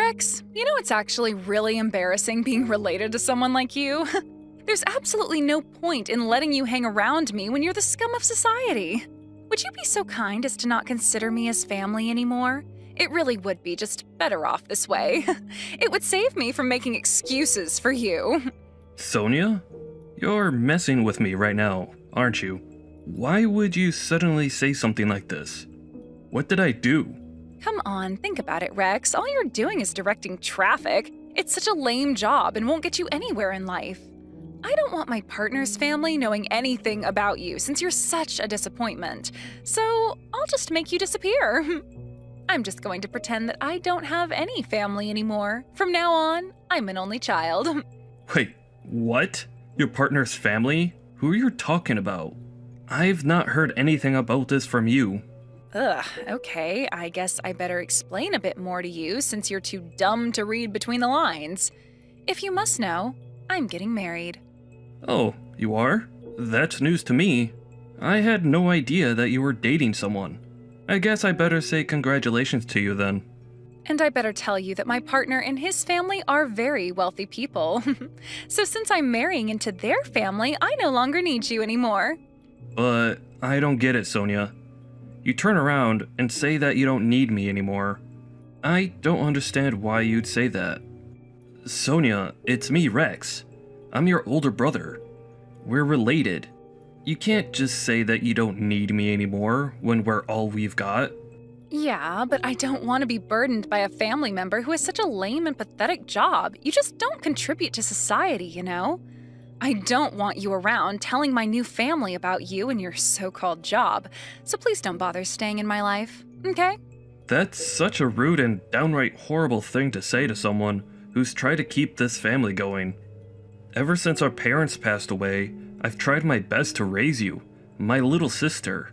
Rex, you know it's actually really embarrassing being related to someone like you? There's absolutely no point in letting you hang around me when you're the scum of society. Would you be so kind as to not consider me as family anymore? It really would be just better off this way. It would save me from making excuses for you. Sonia? You're messing with me right now, aren't you? Why would you suddenly say something like this? What did I do? Come on, think about it, Rex. All you're doing is directing traffic. It's such a lame job and won't get you anywhere in life. I don't want my partner's family knowing anything about you since you're such a disappointment. So I'll just make you disappear. I'm just going to pretend that I don't have any family anymore. From now on, I'm an only child. Wait, what? Your partner's family? Who are you talking about? I've not heard anything about this from you. Ugh, okay, I guess I better explain a bit more to you since you're too dumb to read between the lines. If you must know, I'm getting married. Oh, you are? That's news to me. I had no idea that you were dating someone. I guess I better say congratulations to you then. And I better tell you that my partner and his family are very wealthy people. So since I'm marrying into their family, I no longer need you anymore. But I don't get it, Sonia. You turn around and say that you don't need me anymore. I don't understand why you'd say that. Sonia, it's me, Rex. I'm your older brother. We're related. You can't just say that you don't need me anymore when we're all we've got. Yeah, but I don't want to be burdened by a family member who has such a lame and pathetic job. You just don't contribute to society, you know? I don't want you around telling my new family about you and your so-called job, so please don't bother staying in my life, okay? That's such a rude and downright horrible thing to say to someone who's tried to keep this family going. Ever since our parents passed away, I've tried my best to raise you, my little sister.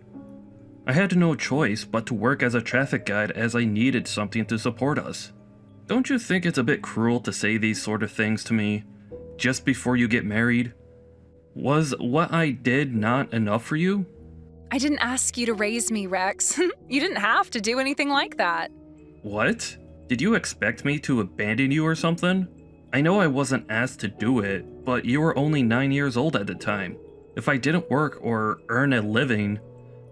I had no choice but to work as a traffic guide as I needed something to support us. Don't you think it's a bit cruel to say these sort of things to me just before you get married? Was what I did not enough for you? I didn't ask you to raise me, Rex. You didn't have to do anything like that. What? Did you expect me to abandon you or something? I know I wasn't asked to do it, but you were only 9 years old at the time. If I didn't work or earn a living,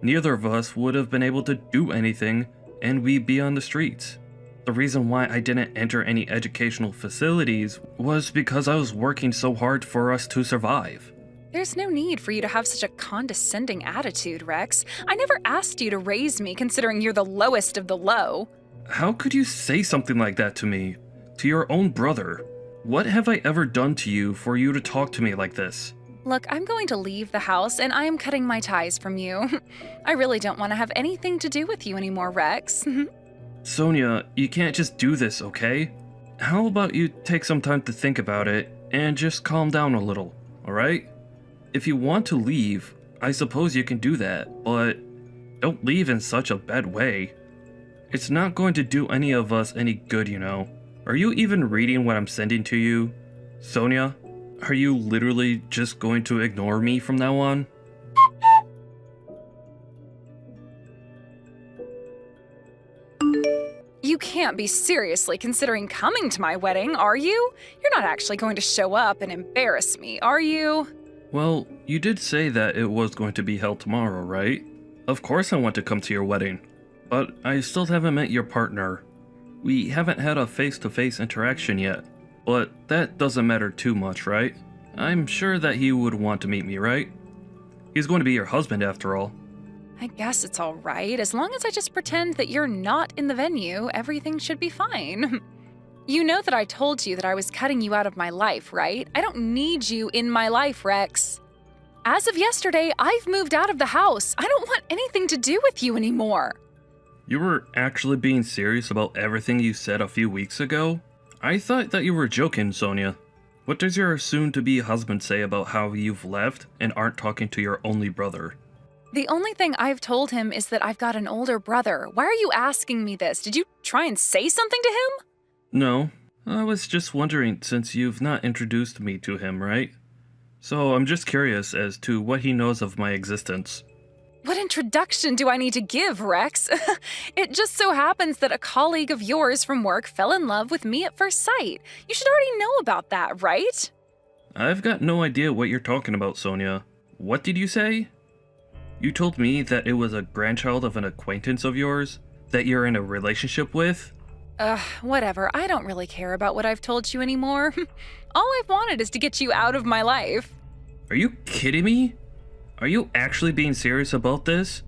neither of us would have been able to do anything and we'd be on the streets. The reason why I didn't enter any educational facilities was because I was working so hard for us to survive. There's no need for you to have such a condescending attitude, Rex. I never asked you to raise me considering you're the lowest of the low. How could you say something like that to me? To your own brother? What have I ever done to you for you to talk to me like this? Look, I'm going to leave the house and I am cutting my ties from you. I really don't want to have anything to do with you anymore, Rex. Sonia, you can't just do this, okay? How about you take some time to think about it and just calm down a little, alright? If you want to leave, I suppose you can do that, but don't leave in such a bad way. It's not going to do any of us any good, you know. Are you even reading what I'm sending to you? Sonia, are you literally just going to ignore me from now on? You can't be seriously considering coming to my wedding, are you? You're not actually going to show up and embarrass me, are you? Well, you did say that it was going to be held tomorrow, right? Of course I want to come to your wedding, but I still haven't met your partner. We haven't had a face-to-face interaction yet, but that doesn't matter too much, right? I'm sure that he would want to meet me, right? He's going to be your husband after all. I guess it's all right. As long as I just pretend that you're not in the venue, everything should be fine. You know that I told you that I was cutting you out of my life, right? I don't need you in my life, Rex. As of yesterday, I've moved out of the house. I don't want anything to do with you anymore. You were actually being serious about everything you said a few weeks ago? I thought that you were joking, Sonia. What does your soon-to-be husband say about how you've left and aren't talking to your only brother? The only thing I've told him is that I've got an older brother. Why are you asking me this? Did you try and say something to him? No, I was just wondering since you've not introduced me to him, right? So I'm just curious as to what he knows of my existence. What introduction do I need to give, Rex? It just so happens that a colleague of yours from work fell in love with me at first sight. You should already know about that, right? I've got no idea what you're talking about, Sonia. What did you say? You told me that it was a grandchild of an acquaintance of yours that you're in a relationship with? Whatever. I don't really care about what I've told you anymore. All I've wanted is to get you out of my life. Are you kidding me? Are you actually being serious about this?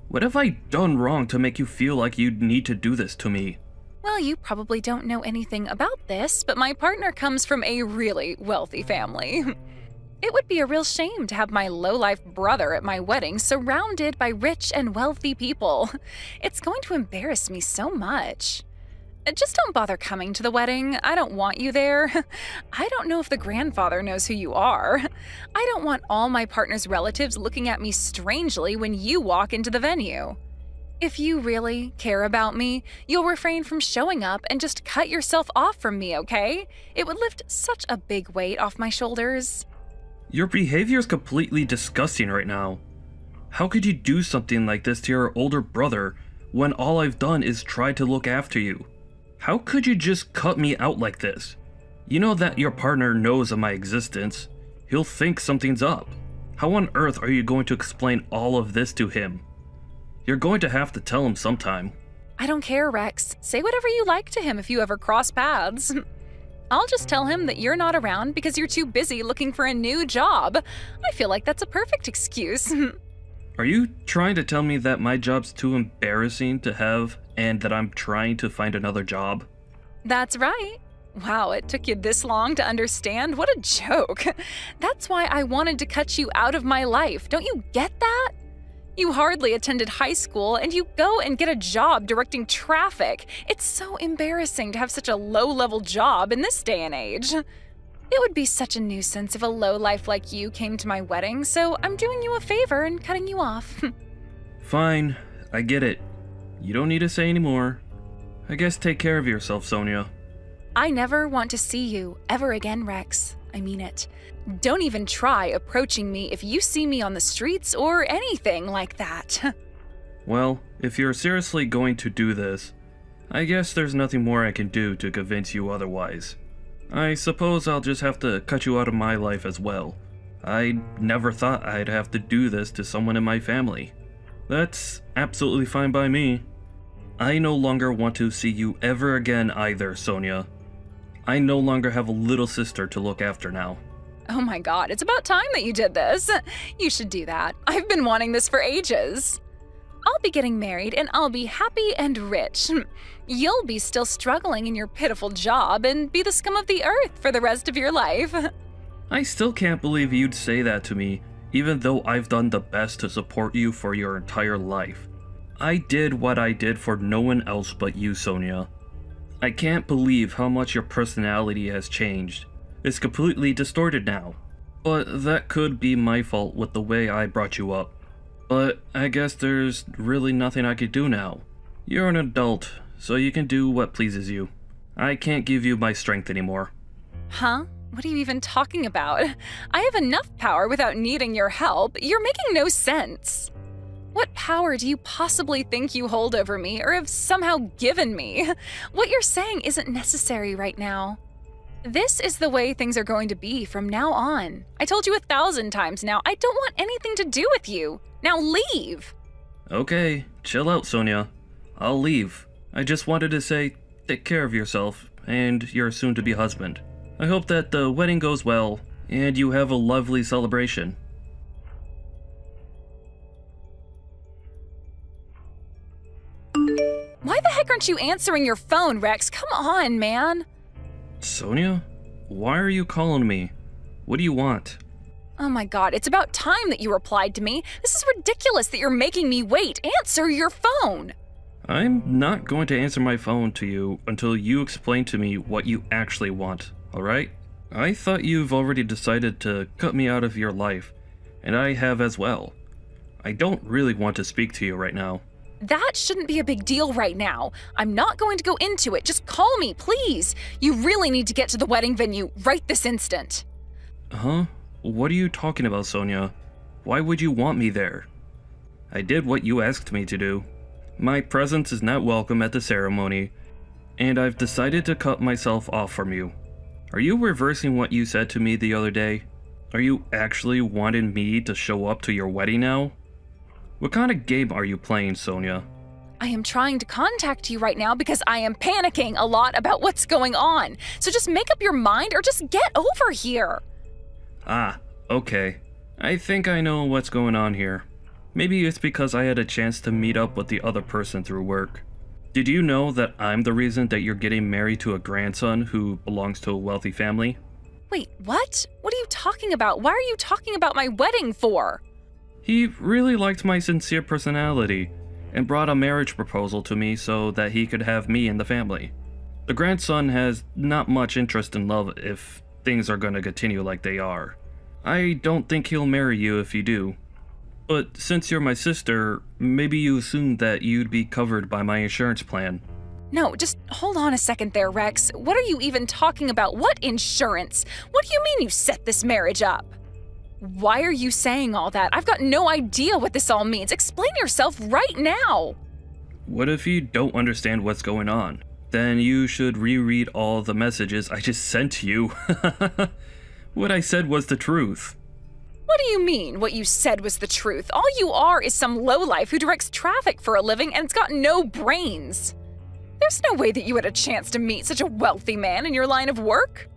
What have I done wrong to make you feel like you need to do this to me? Well, you probably don't know anything about this, but my partner comes from a really wealthy family. It would be a real shame to have my lowlife brother at my wedding surrounded by rich and wealthy people. It's going to embarrass me so much. Just don't bother coming to the wedding. I don't want you there. I don't know if the grandfather knows who you are. I don't want all my partner's relatives looking at me strangely when you walk into the venue. If you really care about me, you'll refrain from showing up and just cut yourself off from me, okay? It would lift such a big weight off my shoulders. Your behavior is completely disgusting right now. How could you do something like this to your older brother when all I've done is try to look after you? How could you just cut me out like this? You know that your partner knows of my existence. He'll think something's up. How on earth are you going to explain all of this to him? You're going to have to tell him sometime. I don't care, Rex. Say whatever you like to him if you ever cross paths. I'll just tell him that you're not around because you're too busy looking for a new job. I feel like that's a perfect excuse. Are you trying to tell me that my job's too embarrassing to have and that I'm trying to find another job? That's right. Wow, it took you this long to understand? What a joke. That's why I wanted to cut you out of my life. Don't you get that? You hardly attended high school and you go and get a job directing traffic. It's so embarrassing to have such a low-level job in this day and age. It would be such a nuisance if a lowlife like you came to my wedding, so I'm doing you a favor and cutting you off. Fine, I get it. You don't need to say any more. I guess take care of yourself, Sonia. I never want to see you ever again, Rex. I mean it. Don't even try approaching me if you see me on the streets or anything like that. Well, if you're seriously going to do this, I guess there's nothing more I can do to convince you otherwise. I suppose I'll just have to cut you out of my life as well. I never thought I'd have to do this to someone in my family. That's absolutely fine by me. I no longer want to see you ever again either, Sonia. I no longer have a little sister to look after now. Oh my god, it's about time that you did this. You should do that. I've been wanting this for ages. I'll be getting married and I'll be happy and rich. You'll be still struggling in your pitiful job and be the scum of the earth for the rest of your life. I still can't believe you'd say that to me, even though I've done the best to support you for your entire life. I did what I did for no one else but you, Sonia. I can't believe how much your personality has changed. It's completely distorted now. But that could be my fault with the way I brought you up. But I guess there's really nothing I could do now. You're an adult, so you can do what pleases you. I can't give you my strength anymore. Huh? What are you even talking about? I have enough power without needing your help. You're making no sense. What power do you possibly think you hold over me or have somehow given me? What you're saying isn't necessary right now. This is the way things are going to be from now on. I told you 1,000 times now, I don't want anything to do with you. Now leave! Okay, chill out, Sonia. I'll leave. I just wanted to say, take care of yourself and your soon-to-be husband. I hope that the wedding goes well and you have a lovely celebration. Why the heck aren't you answering your phone, Rex? Come on, man. Sonia? Why are you calling me? What do you want? Oh my god, it's about time that you replied to me. This is ridiculous that you're making me wait. Answer your phone. I'm not going to answer my phone to you until you explain to me what you actually want, alright? I thought you've already decided to cut me out of your life, and I have as well. I don't really want to speak to you right now. That shouldn't be a big deal right now. I'm not going to go into it. Just call me, please. You really need to get to the wedding venue right this instant. Huh? What are you talking about, Sonia? Why would you want me there? I did what you asked me to do. My presence is not welcome at the ceremony, and I've decided to cut myself off from you. Are you reversing what you said to me the other day? Are you actually wanting me to show up to your wedding now? What kind of game are you playing, Sonia? I am trying to contact you right now because I am panicking a lot about what's going on. So just make up your mind or just get over here. Ah, okay. I think I know what's going on here. Maybe it's because I had a chance to meet up with the other person through work. Did you know that I'm the reason that you're getting married to a grandson who belongs to a wealthy family? Wait, what? What are you talking about? Why are you talking about my wedding for? He really liked my sincere personality and brought a marriage proposal to me so that he could have me in the family. The grandson has not much interest in love if things are going to continue like they are. I don't think he'll marry you if you do. But since you're my sister, maybe you assumed that you'd be covered by my insurance plan. No, just hold on a second there, Rex. What are you even talking about? What insurance? What do you mean you set this marriage up? Why are you saying all that? I've got no idea what this all means. Explain yourself right now. What if you don't understand what's going on? Then you should reread all the messages I just sent to you. What I said was the truth. What do you mean, what you said was the truth? All you are is some lowlife who directs traffic for a living and has got no brains. There's no way that you had a chance to meet such a wealthy man in your line of work.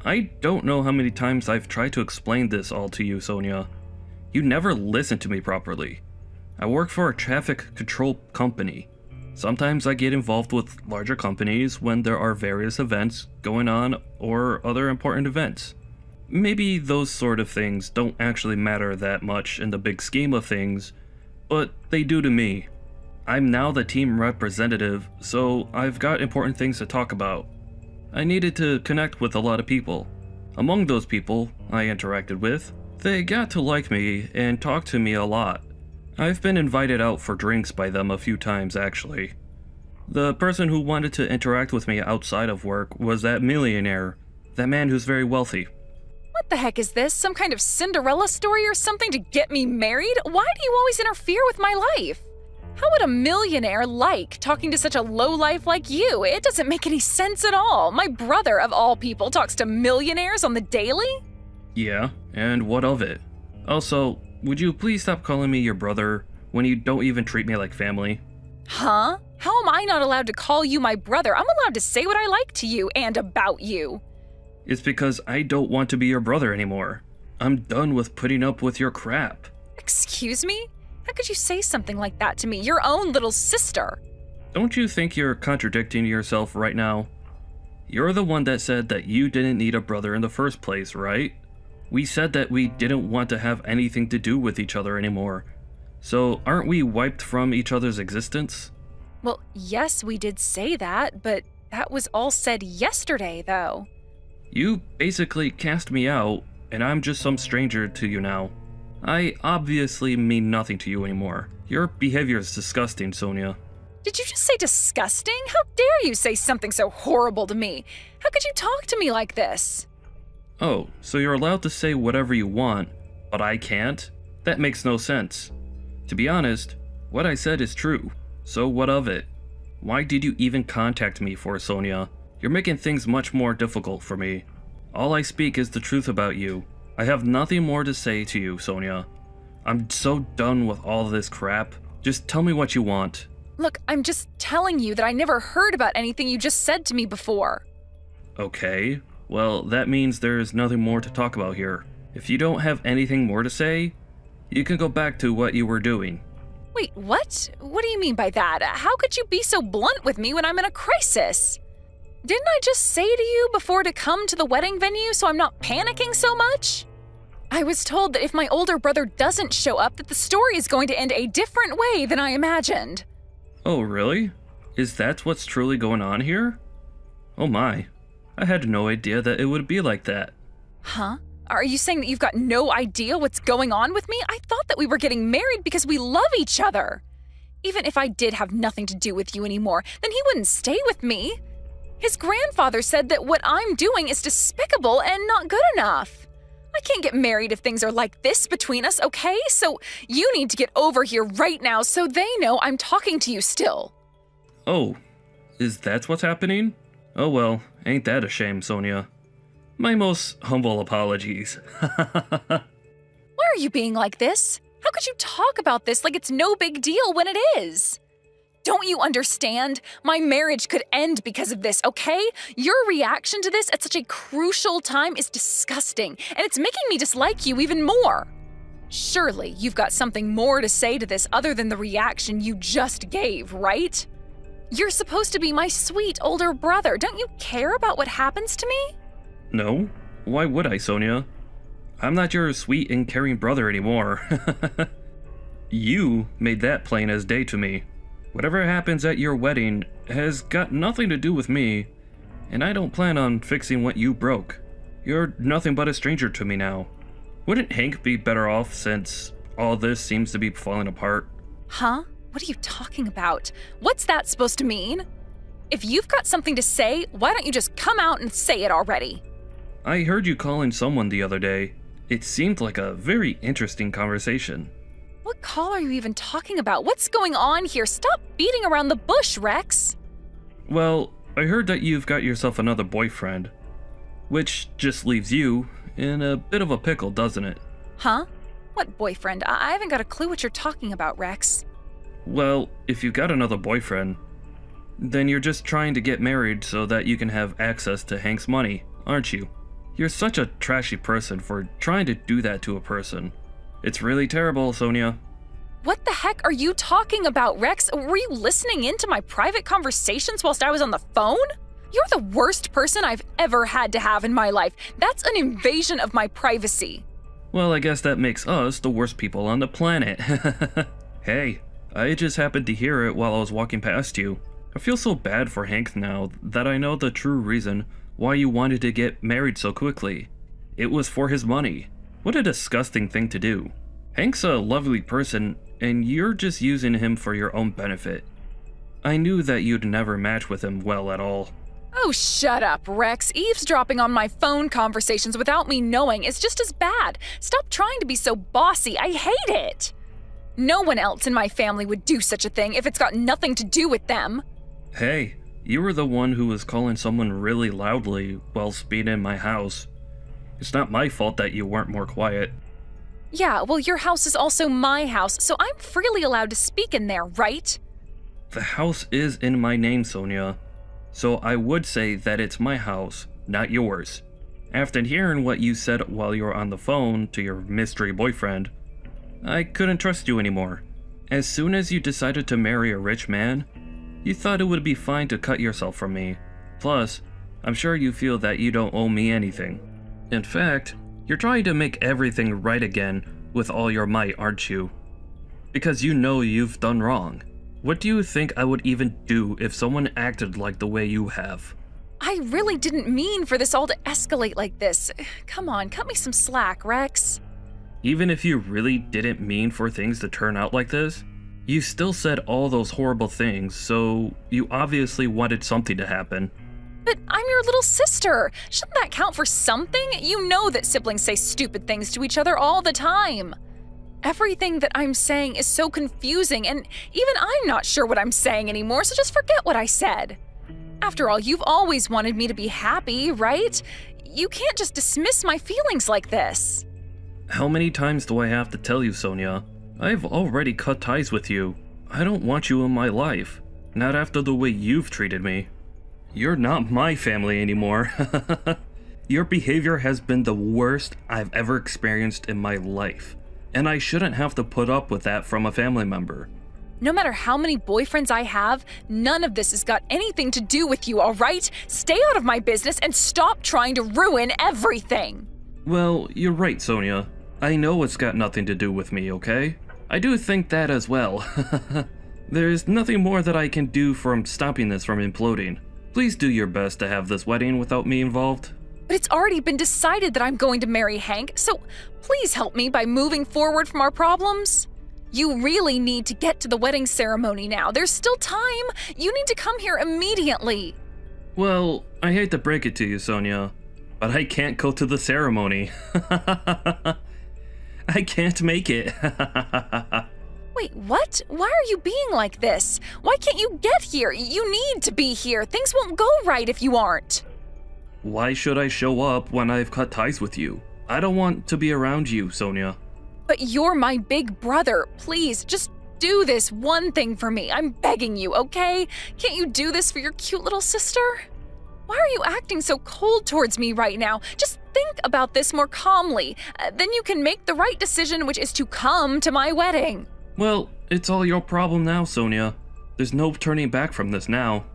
I don't know how many times I've tried to explain this all to you, Sonia. You never listen to me properly. I work for a traffic control company. Sometimes I get involved with larger companies when there are various events going on or other important events. Maybe those sort of things don't actually matter that much in the big scheme of things, but they do to me. I'm now the team representative, so I've got important things to talk about. I needed to connect with a lot of people. Among those people I interacted with, they got to like me and talk to me a lot. I've been invited out for drinks by them a few times, actually. The person who wanted to interact with me outside of work was that millionaire, that man who's very wealthy. What the heck is this? Some kind of Cinderella story or something to get me married? Why do you always interfere with my life? How would a millionaire like talking to such a lowlife like you? It doesn't make any sense at all. My brother, of all people, talks to millionaires on the daily? Yeah, and what of it? Also, would you please stop calling me your brother when you don't even treat me like family? Huh? How am I not allowed to call you my brother? I'm allowed to say what I like to you and about you. It's because I don't want to be your brother anymore. I'm done with putting up with your crap. Excuse me? How could you say something like that to me, your own little sister? Don't you think you're contradicting yourself right now? You're the one that said that you didn't need a brother in the first place, right? We said that we didn't want to have anything to do with each other anymore. So aren't we wiped from each other's existence? Well, yes, we did say that, but that was all said yesterday, though. You basically cast me out, and I'm just some stranger to you now. I obviously mean nothing to you anymore. Your behavior is disgusting, Sonia. Did you just say disgusting? How dare you say something so horrible to me? How could you talk to me like this? Oh, so you're allowed to say whatever you want, but I can't? That makes no sense. To be honest, what I said is true. So what of it? Why did you even contact me for, Sonia? You're making things much more difficult for me. All I speak is the truth about you. I have nothing more to say to you, Sonia. I'm so done with all this crap. Just tell me what you want. Look, I'm just telling you that I never heard about anything you just said to me before. Okay, well, that means there's nothing more to talk about here. If you don't have anything more to say, you can go back to what you were doing. Wait, what? What do you mean by that? How could you be so blunt with me when I'm in a crisis? Didn't I just say to you before to come to the wedding venue so I'm not panicking so much? I was told that if my older brother doesn't show up, that the story is going to end a different way than I imagined. Oh, really? Is that what's truly going on here? Oh my, I had no idea that it would be like that. Huh? Are you saying that you've got no idea what's going on with me? I thought that we were getting married because we love each other. Even if I did have nothing to do with you anymore, then he wouldn't stay with me. His grandfather said that what I'm doing is despicable and not good enough. I can't get married if things are like this between us, okay? So you need to get over here right now so they know I'm talking to you still. Oh, is that what's happening? Oh well, ain't that a shame, Sonia. My most humble apologies. Why are you being like this? How could you talk about this like it's no big deal when it is? Don't you understand? My marriage could end because of this, okay? Your reaction to this at such a crucial time is disgusting, and it's making me dislike you even more. Surely you've got something more to say to this other than the reaction you just gave, right? You're supposed to be my sweet older brother. Don't you care about what happens to me? No? Why would I, Sonia? I'm not your sweet and caring brother anymore. You made that plain as day to me. Whatever happens at your wedding has got nothing to do with me, and I don't plan on fixing what you broke. You're nothing but a stranger to me now. Wouldn't Hank be better off since all this seems to be falling apart? Huh? What are you talking about? What's that supposed to mean? If you've got something to say, why don't you just come out and say it already? I heard you calling someone the other day. It seemed like a very interesting conversation. What call are you even talking about? What's going on here? Stop beating around the bush, Rex. Well, I heard that you've got yourself another boyfriend, which just leaves you in a bit of a pickle, doesn't it? Huh? What boyfriend? I haven't got a clue what you're talking about, Rex. Well, if you've got another boyfriend, then you're just trying to get married so that you can have access to Hank's money, aren't you? You're such a trashy person for trying to do that to a person. It's really terrible, Sonia. What the heck are you talking about, Rex? Were you listening into my private conversations whilst I was on the phone? You're the worst person I've ever had to have in my life. That's an invasion of my privacy. Well, I guess that makes us the worst people on the planet. Hey, I just happened to hear it while I was walking past you. I feel so bad for Hank now that I know the true reason why you wanted to get married so quickly. It was for his money. What a disgusting thing to do. Hank's a lovely person, and you're just using him for your own benefit. I knew that you'd never match with him well at all. Oh, shut up, Rex. Eavesdropping on my phone conversations without me knowing is just as bad. Stop trying to be so bossy. I hate it. No one else in my family would do such a thing if it's got nothing to do with them. Hey, you were the one who was calling someone really loudly whilst being in my house. It's not my fault that you weren't more quiet. Yeah, well, your house is also my house, so I'm freely allowed to speak in there, right? The house is in my name, Sonia. So I would say that it's my house, not yours. After hearing what you said while you were on the phone to your mystery boyfriend, I couldn't trust you anymore. As soon as you decided to marry a rich man, you thought it would be fine to cut yourself from me. Plus, I'm sure you feel that you don't owe me anything. In fact, you're trying to make everything right again with all your might, aren't you? Because you know you've done wrong. What do you think I would even do if someone acted like the way you have? I really didn't mean for this all to escalate like this. Come on, cut me some slack, Rex. Even if you really didn't mean for things to turn out like this, you still said all those horrible things, so you obviously wanted something to happen. But I'm your little sister. Shouldn't that count for something? You know that siblings say stupid things to each other all the time. Everything that I'm saying is so confusing, and even I'm not sure what I'm saying anymore, so just forget what I said. After all, you've always wanted me to be happy, right? You can't just dismiss my feelings like this. How many times do I have to tell you, Sonia? I've already cut ties with you. I don't want you in my life. Not after the way you've treated me. You're not my family anymore. Your behavior has been the worst I've ever experienced in my life, and I shouldn't have to put up with that from a family member. No matter how many boyfriends I have, none of this has got anything to do with you, all right? Stay out of my business and stop trying to ruin everything. Well, you're right, Sonia. I know it's got nothing to do with me, okay? I do think that as well. There's nothing more that I can do from stopping this from imploding. Please do your best to have this wedding without me involved. But it's already been decided that I'm going to marry Hank, so please help me by moving forward from our problems. You really need to get to the wedding ceremony now. There's still time. You need to come here immediately. Well, I hate to break it to you, Sonia, but I can't go to the ceremony. I can't make it. Wait, what? Why are you being like this? Why can't you get here? You need to be here. Things won't go right if you aren't. Why should I show up when I've cut ties with you? I don't want to be around you, Sonia. But you're my big brother. Please, just do this one thing for me. I'm begging you, okay? Can't you do this for your cute little sister? Why are you acting so cold towards me right now? Just think about this more calmly. Then you can make the right decision, which is to come to my wedding. Well, it's all your problem now, Sonia. There's no turning back from this now.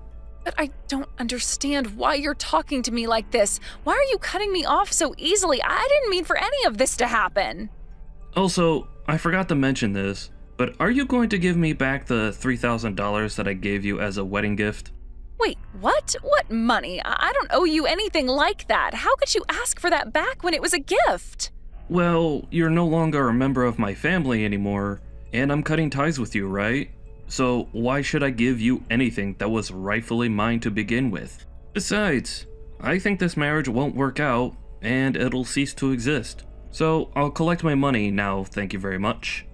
But I don't understand why you're talking to me like this. Why are you cutting me off so easily? I didn't mean for any of this to happen. Also, I forgot to mention this, but are you going to give me back the $3,000 that I gave you as a wedding gift? Wait, what? What money? I don't owe you anything like that. How could you ask for that back when it was a gift? Well, you're no longer a member of my family anymore, and I'm cutting ties with you, right? So why should I give you anything that was rightfully mine to begin with? Besides, I think this marriage won't work out, and it'll cease to exist. So I'll collect my money now, thank you very much.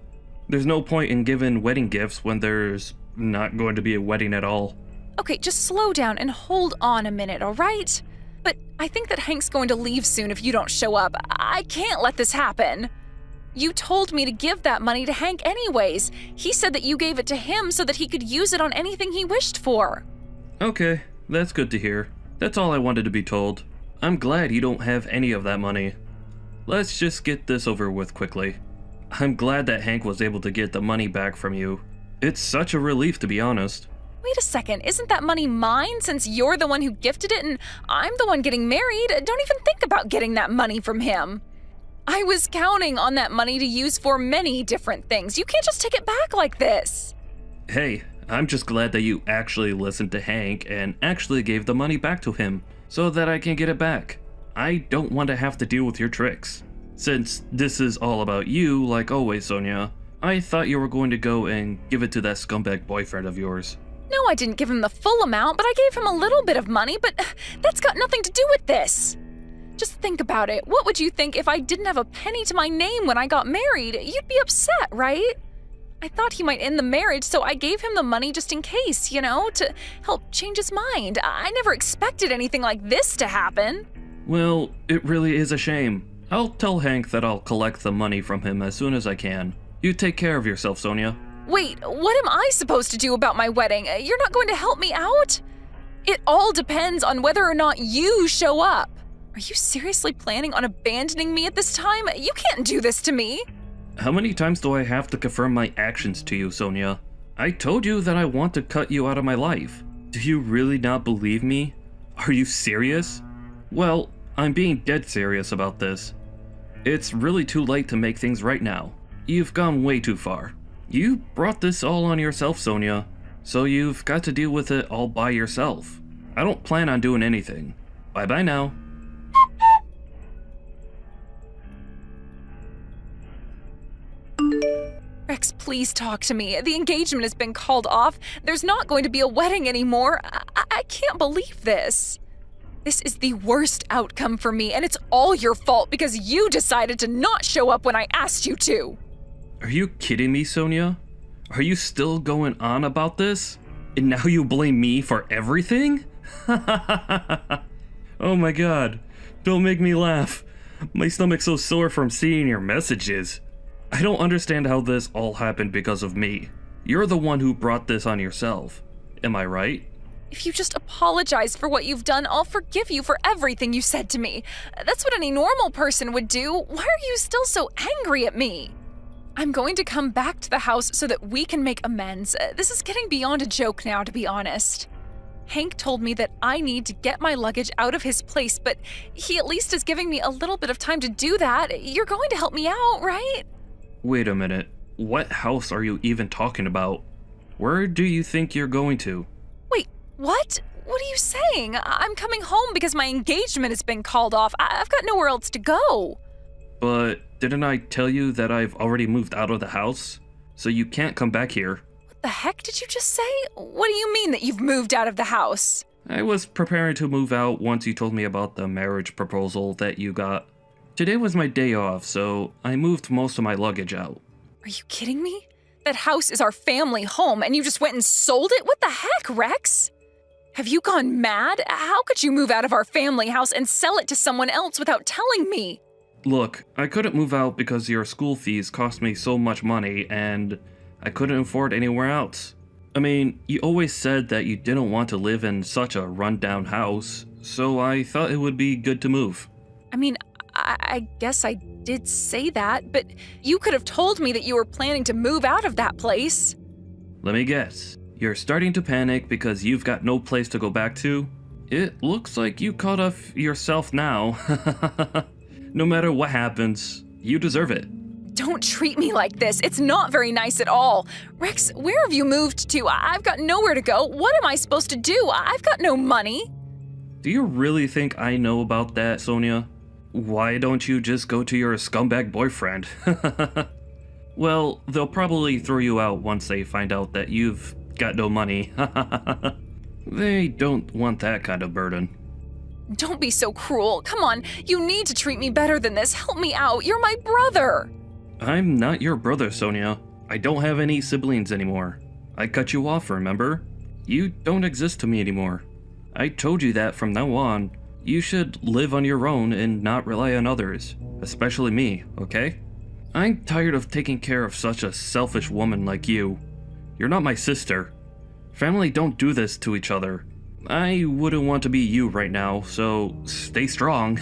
There's no point in giving wedding gifts when there's not going to be a wedding at all. Okay, just slow down and hold on a minute, all right? But I think that Hank's going to leave soon if you don't show up. I can't let this happen. You told me to give that money to Hank anyways. He said that you gave it to him so that he could use it on anything he wished for. Okay, that's good to hear. That's all I wanted to be told. I'm glad you don't have any of that money. Let's just get this over with quickly. I'm glad that Hank was able to get the money back from you. It's such a relief, to be honest. Wait a second, isn't that money mine since you're the one who gifted it and I'm the one getting married? Don't even think about getting that money from him. I was counting on that money to use for many different things. You can't just take it back like this. Hey, I'm just glad that you actually listened to Hank and actually gave the money back to him so that I can get it back. I don't want to have to deal with your tricks. Since this is all about you, like always, Sonia, I thought you were going to go and give it to that scumbag boyfriend of yours. No, I didn't give him the full amount, but I gave him a little bit of money, but that's got nothing to do with this. Just think about it. What would you think if I didn't have a penny to my name when I got married? You'd be upset, right? I thought he might end the marriage, so I gave him the money just in case, to help change his mind. I never expected anything like this to happen. Well, it really is a shame. I'll tell Hank that I'll collect the money from him as soon as I can. You take care of yourself, Sonia. Wait, what am I supposed to do about my wedding? You're not going to help me out? It all depends on whether or not you show up. Are you seriously planning on abandoning me at this time? You can't do this to me. How many times do I have to confirm my actions to you, Sonia? I told you that I want to cut you out of my life. Do you really not believe me? Are you serious? Well, I'm being dead serious about this. It's really too late to make things right now. You've gone way too far. You brought this all on yourself, Sonia, so you've got to deal with it all by yourself. I don't plan on doing anything. Bye-bye now. Rex, please talk to me. The engagement has been called off. There's not going to be a wedding anymore. I can't believe this. This is the worst outcome for me, and it's all your fault because you decided to not show up when I asked you to. Are you kidding me, Sonia? Are you still going on about this? And now you blame me for everything? Oh my god, don't make me laugh. My stomach's so sore from seeing your messages. I don't understand how this all happened because of me. You're the one who brought this on yourself. Am I right? If you just apologize for what you've done, I'll forgive you for everything you said to me. That's what any normal person would do. Why are you still so angry at me? I'm going to come back to the house so that we can make amends. This is getting beyond a joke now, to be honest. Hank told me that I need to get my luggage out of his place, but he at least is giving me a little bit of time to do that. You're going to help me out, right? Wait a minute. What house are you even talking about? Where do you think you're going to? Wait, what? What are you saying? I'm coming home because my engagement has been called off. I've got nowhere else to go. But didn't I tell you that I've already moved out of the house? So you can't come back here. What the heck did you just say? What do you mean that you've moved out of the house? I was preparing to move out once you told me about the marriage proposal that you got. Today was my day off, so I moved most of my luggage out. Are you kidding me? That house is our family home, and you just went and sold it? What the heck, Rex? Have you gone mad? How could you move out of our family house and sell it to someone else without telling me? Look, I couldn't move out because your school fees cost me so much money, and I couldn't afford anywhere else. I mean, you always said that you didn't want to live in such a rundown house, so I thought it would be good to move. I mean, I guess I did say that, but you could have told me that you were planning to move out of that place. Let me guess. You're starting to panic because you've got no place to go back to? It looks like you caught off yourself now. No matter what happens, you deserve it. Don't treat me like this. It's not very nice at all. Rex, where have you moved to? I've got nowhere to go. What am I supposed to do? I've got no money. Do you really think I know about that, Sonia? Why don't you just go to your scumbag boyfriend? Well, they'll probably throw you out once they find out that you've got no money. They don't want that kind of burden. Don't be so cruel. Come on, you need to treat me better than this. Help me out. You're my brother. I'm not your brother, Sonia. I don't have any siblings anymore. I cut you off, remember? You don't exist to me anymore. I told you that from now on. You should live on your own and not rely on others, especially me, okay? I'm tired of taking care of such a selfish woman like you. You're not my sister. Family don't do this to each other. I wouldn't want to be you right now, so stay strong.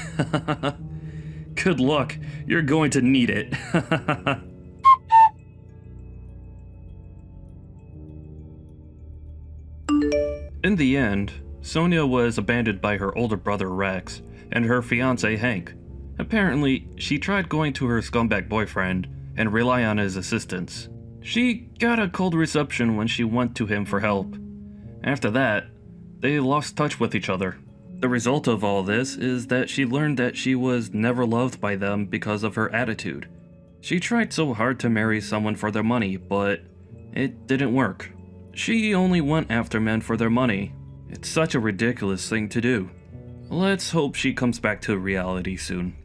Good luck. You're going to need it. In the end, Sonia was abandoned by her older brother Rex and her fiancé Hank. Apparently, she tried going to her scumbag boyfriend and rely on his assistance. She got a cold reception when she went to him for help. After that, they lost touch with each other. The result of all this is that she learned that she was never loved by them because of her attitude. She tried so hard to marry someone for their money, but it didn't work. She only went after men for their money. It's such a ridiculous thing to do. Let's hope she comes back to reality soon.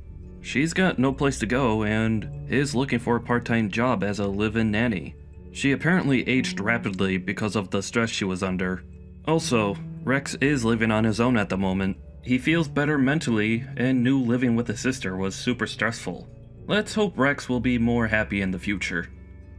She's got no place to go and is looking for a part-time job as a live-in nanny. She apparently aged rapidly because of the stress she was under. Also, Rex is living on his own at the moment. He feels better mentally and knew living with his sister was super stressful. Let's hope Rex will be more happy in the future.